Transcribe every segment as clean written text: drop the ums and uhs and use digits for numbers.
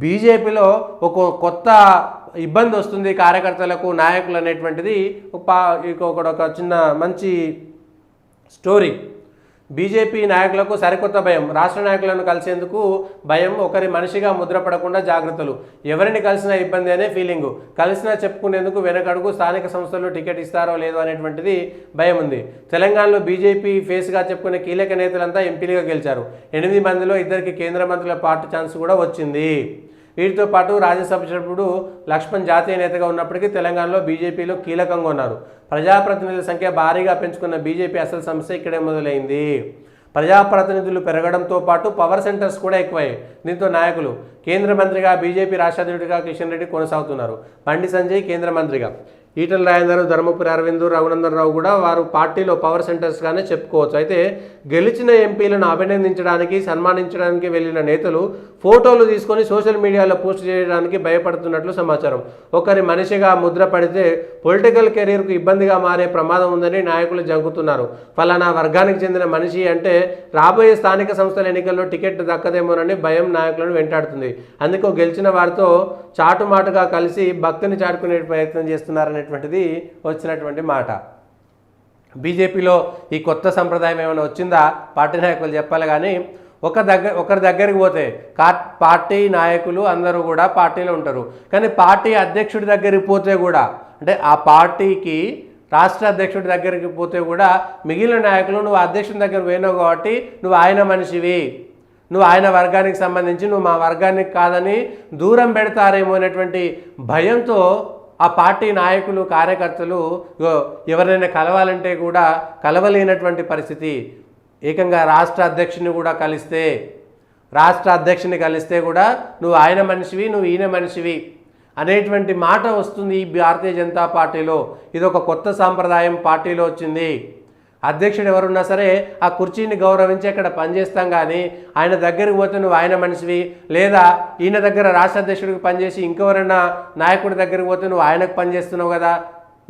బీజేపీలో ఒక కొత్త ఇబ్బంది వస్తుంది కార్యకర్తలకు నాయకులు అనేటువంటిది ఒక చిన్న మంచి స్టోరీ. బీజేపీ నాయకులకు సరికొత్త భయం. రాష్ట్ర నాయకులను కలిసేందుకు భయం, ఒకరి మనిషిగా ముద్రపడకుండా జాగ్రత్తలు. ఎవరిని కలిసినా ఇబ్బంది అనే ఫీలింగు. కలిసినా చెప్పుకునేందుకు వెనకడుగు. స్థానిక సంస్థలు టికెట్ ఇస్తారో లేదో అనేటువంటిది భయం ఉంది. తెలంగాణలో బీజేపీ ఫేస్గా చెప్పుకునే కీలక నేతలంతా ఎంపీలుగా గెలిచారు. 8 మందిలో 2కి కేంద్ర మంత్రుల పార్టీ ఛాన్స్ కూడా వచ్చింది. వీటితో పాటు రాజ్యసభ సభ్యుడు లక్ష్మణ్ జాతీయ నేతగా ఉన్నప్పటికీ తెలంగాణలో బీజేపీలో కీలకంగా ఉన్నారు. ప్రజాప్రతినిధుల సంఖ్య భారీగా పెంచుకున్న బీజేపీ అసలు సమస్య ఇక్కడే మొదలైంది. ప్రజాప్రతినిధులు పెరగడంతో పాటు పవర్ సెంటర్స్ కూడా ఎక్కువయ్యాయి. దీంతో నాయకులు కేంద్ర మంత్రిగా బీజేపీ రాష్ట్ర అధ్యక్షుడిగా కిషన్ రెడ్డి కొనసాగుతున్నారు. బండి సంజయ్ కేంద్ర మంత్రిగా, ఈటల రాజేందర్, ధర్మపురి అరవింద్, రఘునందన్ రావు కూడా వారు పార్టీలో పవర్ సెంటర్స్గానే చెప్పుకోవచ్చు. అయితే గెలిచిన ఎంపీలను అభినందించడానికి, సన్మానించడానికి వెళ్ళిన నేతలు ఫోటోలు తీసుకొని సోషల్ మీడియాలో పోస్ట్ చేయడానికి భయపడుతున్నట్లు సమాచారం. ఒకరి మనిషిగా ముద్ర పడితే పొలిటికల్ కెరీర్కు ఇబ్బందిగా మారే ప్రమాదం ఉందని నాయకులు జంకుతున్నారు. ఫలానా వర్గానికి చెందిన మనిషి అంటే రాబోయే స్థానిక సంస్థల ఎన్నికల్లో టికెట్ దక్కదేమోనని భయం నాయకులను వెంటాడుతుంది. అందుకు గెలిచిన వారితో చాటుమాటుగా కలిసి భక్తిని చాటుకునే ప్రయత్నం చేస్తున్నారనేటువంటిది వచ్చినటువంటి మాట. బీజేపీలో ఈ కొత్త సంప్రదాయం ఏమైనా వచ్చిందా పార్టీ నాయకులు చెప్పాలి. కానీ ఒకరి దగ్గరికి పోతే పార్టీ నాయకులు అందరూ కూడా పార్టీలో ఉంటారు. కానీ పార్టీ అధ్యక్షుడి దగ్గరికి పోతే కూడా, అంటే ఆ పార్టీకి రాష్ట్ర అధ్యక్షుడి దగ్గరికి పోతే కూడా మిగిలిన నాయకులు నువ్వు అధ్యక్షుడి దగ్గర పోయినావు కాబట్టి నువ్వు ఆయన మనిషివి, నువ్వు ఆయన వర్గానికి సంబంధించి, నువ్వు మా వర్గానికి కాదని దూరం పెడతారేమో అనేటువంటి భయంతో ఆ పార్టీ నాయకులు, కార్యకర్తలు ఎవరైనా కలవాలంటే కూడా కలవలేనటువంటి పరిస్థితి. ఏకంగా రాష్ట్ర అధ్యక్షుని కలిస్తే కూడా నువ్వు ఆయన మనిషివి, నువ్వు ఈయన మనిషివి అనేటువంటి మాట వస్తుంది ఈ భారతీయ జనతా పార్టీలో. ఇది ఒక కొత్త సాంప్రదాయం పార్టీలో వచ్చింది. అధ్యక్షుడు ఎవరున్నా సరే ఆ కుర్చీని గౌరవించి అక్కడ పనిచేస్తాం. కానీ ఆయన దగ్గరికి పోతే నువ్వు ఆయన మనిషివి, లేదా ఈయన దగ్గర రాష్ట్ర అధ్యక్షుడికి పనిచేసి ఇంకెవరైనా నాయకుడి దగ్గరికి పోతే నువ్వు ఆయనకు పనిచేస్తున్నావు కదా,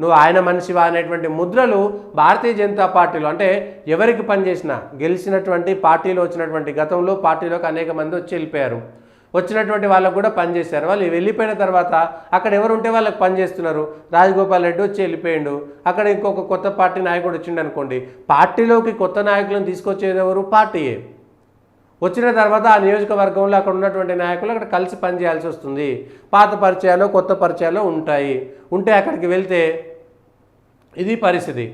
నువ్వు ఆయన మనిషివా అనేటువంటి ముద్రలు భారతీయ జనతా పార్టీలో, అంటే ఎవరికి పనిచేసినా గెలిచినటువంటి పార్టీలో వచ్చినటువంటి, గతంలో పార్టీలోకి అనేక మంది వచ్చి వెళ్ళిపోయారు. వచ్చినటువంటి వాళ్ళకు కూడా పనిచేశారు. వాళ్ళు వెళ్ళిపోయిన తర్వాత అక్కడ ఎవరు ఉంటే వాళ్ళకి పనిచేస్తున్నారు. రాజగోపాల్ రెడ్డి వచ్చి వెళ్ళిపోయిండు, అక్కడ ఇంకొక కొత్త పార్టీ నాయకుడు వచ్చిండు అనుకోండి. పార్టీలోకి కొత్త నాయకులను తీసుకొచ్చేది ఎవరు? పార్టీయే. వచ్చిన తర్వాత ఆ నియోజకవర్గంలో అక్కడ ఉన్నటువంటి నాయకులు అక్కడ కలిసి పనిచేయాల్సి వస్తుంది. పాత పరిచయాలు, కొత్త పరిచయాలు ఉంటే అక్కడికి వెళ్తే ఇది పరిస్థితి.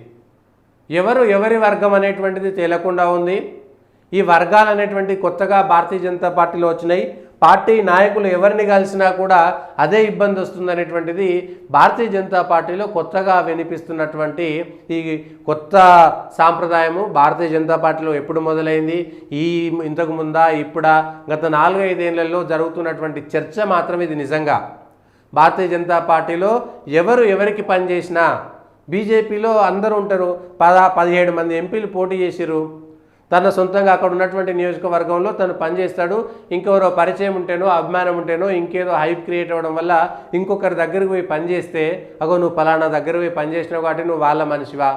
ఎవరి వర్గం అనేటువంటిది తేలకుండా ఉంది. ఈ వర్గాలు అనేటువంటి కొత్తగా భారతీయ జనతా పార్టీలో వచ్చినాయి. పార్టీ నాయకులు ఎవరిని కలిసినా కూడా అదే ఇబ్బంది వస్తుందనేటువంటిది భారతీయ జనతా పార్టీలో కొత్తగా వినిపిస్తున్నటువంటి ఈ కొత్త సాంప్రదాయము భారతీయ జనతా పార్టీలో ఎప్పుడు మొదలైంది? ఇంతకు ముందా, ఇప్పుడా? గత 4-5 ఏళ్లలో జరుగుతున్నటువంటి చర్చ మాత్రం ఇది. నిజంగా భారతీయ జనతా పార్టీలో ఎవరికి పనిచేసినా, బీజేపీలో అందరూ ఉంటారు. 17 మంది ఎంపీలు పోటీ చేసిరు. తన సొంతంగా అక్కడ ఉన్నటువంటి నియోజకవర్గంలో తను పనిచేస్తాడు. ఇంకెవరో పరిచయం ఉంటేనో, అభిమానం ఉంటేనో, ఇంకేదో హైప్ క్రియేట్ అవ్వడం వల్ల ఇంకొకరి దగ్గరికి పోయి పనిచేస్తే, అగో నువ్వు పలానా దగ్గర పోయి పనిచేసినావు కాబట్టి నువ్వు వాళ్ళ మనిషివా?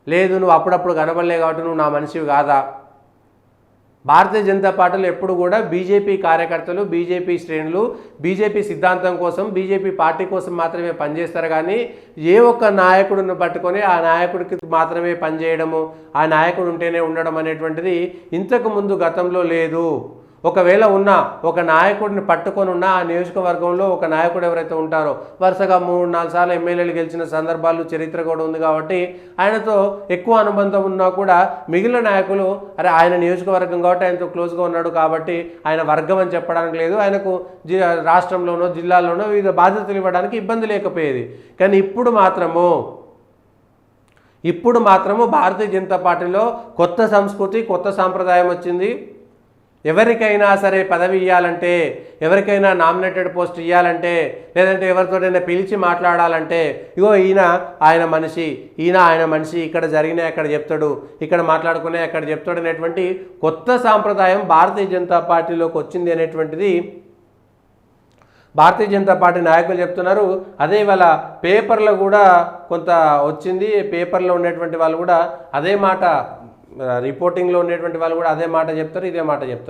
లేదు, నువ్వు అప్పుడప్పుడు కనబడలే కాబట్టి నువ్వు నా మనిషివి కాదా? భారతీయ జనతా పార్టీలో ఎప్పుడు కూడా బీజేపీ కార్యకర్తలు, బీజేపీ శ్రేణులు బీజేపీ సిద్ధాంతం కోసం, బీజేపీ పార్టీ కోసం మాత్రమే పనిచేస్తారు. కానీ ఏ ఒక్క నాయకుడిని పట్టుకొని ఆ నాయకుడికి మాత్రమే పనిచేయడము, ఆ నాయకుడు ఉంటేనే ఉండడం అనేటువంటిది ఇంతకు ముందు గతంలో లేదు. ఒకవేళ ఒక నాయకుడిని పట్టుకొని ఉన్న ఆ నియోజకవర్గంలో ఒక నాయకుడు ఎవరైతే ఉంటారో, వరుసగా 3-4 సార్లు ఎమ్మెల్యేలు గెలిచిన సందర్భాలు చరిత్ర కూడా ఉంది కాబట్టి ఆయనతో ఎక్కువ అనుబంధం ఉన్నా కూడా మిగిలిన నాయకులు అరే ఆయన నియోజకవర్గం కాబట్టి ఆయనతో క్లోజ్గా ఉన్నాడు కాబట్టి ఆయన వర్గం అని చెప్పడానికి లేదు, ఆయనకు రాష్ట్రంలోనో జిల్లాల్లోనో వివిధ బాధ్యతలు ఇవ్వడానికి ఇబ్బంది లేకపోయేది. కానీ ఇప్పుడు మాత్రము భారతీయ జనతా పార్టీలో కొత్త సంస్కృతి, కొత్త సాంప్రదాయం వచ్చింది. ఎవరికైనా సరే పదవి ఇవ్వాలంటే, ఎవరికైనా నామినేటెడ్ పోస్ట్ ఇవ్వాలంటే, లేదంటే ఎవరితోటైనా పిలిచి మాట్లాడాలంటే, ఇగో ఆయన మనిషి, ఇక్కడ జరిగినాయి అక్కడ చెప్తాడు, ఇక్కడ మాట్లాడుకునే అక్కడ చెప్తాడు అనేటువంటి కొత్త సాంప్రదాయం భారతీయ జనతా పార్టీలోకి వచ్చింది అనేటువంటిది భారతీయ జనతా పార్టీ నాయకులు చెప్తున్నారు. అదే ఇవాళ పేపర్లో కూడా కొంత వచ్చింది. పేపర్లో ఉండేటువంటి వాళ్ళు కూడా అదే మాట, రిపోర్టింగ్లో ఉండేటువంటి వాళ్ళు కూడా అదే మాట చెప్తారు, ఇదే మాట చెప్తారు.